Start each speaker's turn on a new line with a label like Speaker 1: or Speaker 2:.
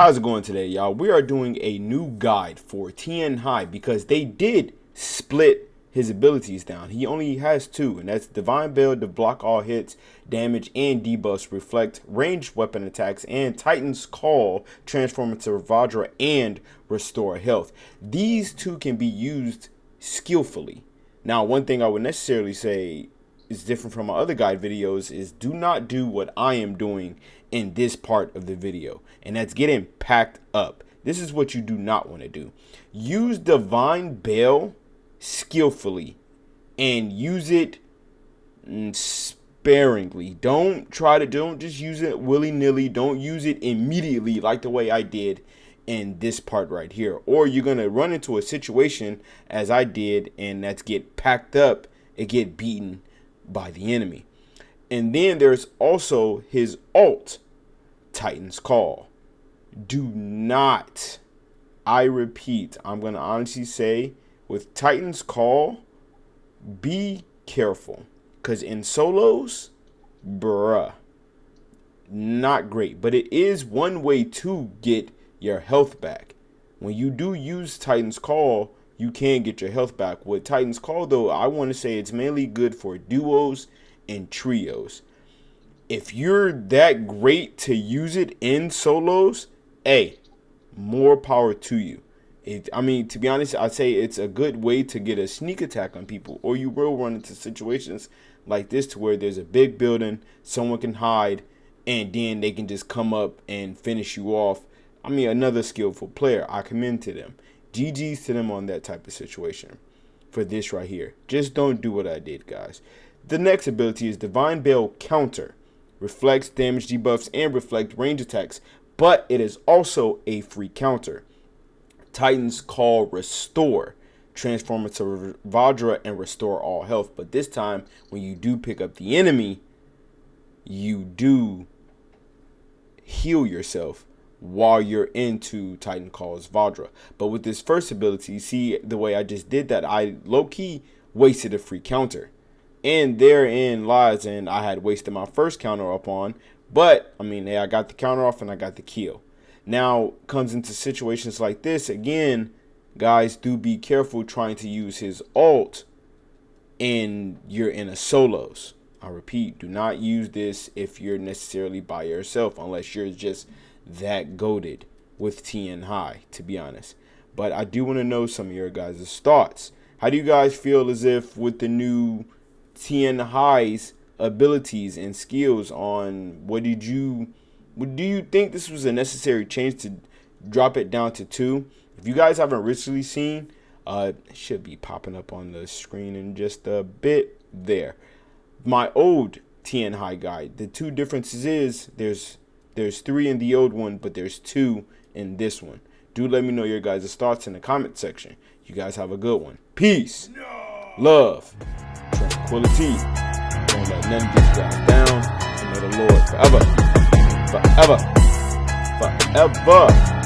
Speaker 1: How's it going today, y'all? We are doing a new guide for Tianhai because they did split his abilities down. He only has two, and that's Divine Build to block all hits, damage, and debuffs, reflect ranged weapon attacks, and Titan's Call, transform into Vajra and restore health. These two can be used skillfully. Now, one thing I would necessarily say is different from my other guide videos is do not do what I am doing in this part of the video, and that's getting packed up. This is what you do not want to do. Use Divine Bell skillfully and use it sparingly. Don't just use it willy-nilly. Don't use it immediately like the way I did in this part right here, or you're gonna run into a situation as I did, and that's get packed up and get beaten by the enemy. And then there's also his ult, Titan's Call. Do not, I repeat, I'm going to honestly say, with Titan's Call, be careful. Because in solos, bruh, not great. But it is one way to get your health back. When you do use Titan's Call, you can get your health back. With Titan's Call, though, I want to say it's mainly good for duos and trios. If you're that great to use it in solos, hey, more power to you. I mean, to be honest, I'd say it's a good way to get a sneak attack on people, or you will run into situations like this to where there's a big building, someone can hide, and then they can just come up and finish you off. I mean, another skillful player. I commend to them. GG's to them on that type of situation for this right here. Just don't do what I did, guys. The next ability is Divine Bell Counter. Reflects damage debuffs and reflect range attacks, but it is also a free counter. Titan's Call Restore. Transform into Vajra and restore all health. But this time, when you do pick up the enemy, you do heal yourself while you're into Titan Call's Vajra. But with this first ability, see the way I just did that, I low-key wasted a free counter. And therein lies, and I had wasted my first counter up on. But, I mean, hey, I got the counter off and I got the kill. Now, comes into situations like this, again, guys, do be careful trying to use his ult and you're in a solos. I repeat, do not use this if you're necessarily by yourself, unless you're just that goated with Tianhai, to be honest. But I do want to know some of your guys' thoughts. How do you guys feel as if with the new Tianhai's abilities and skills on do you think this was a necessary change to drop it down to 2? If you guys haven't recently seen, it should be popping up on the screen in just a bit there. My old Tianhai guide, the two differences is there's 3 in the old one, but there's 2 in this one. Do let me know your guys' thoughts in the comment section. You guys have a good one. Peace, love, tranquility. Don't let none of these guys down. And may the Lord forever, forever, forever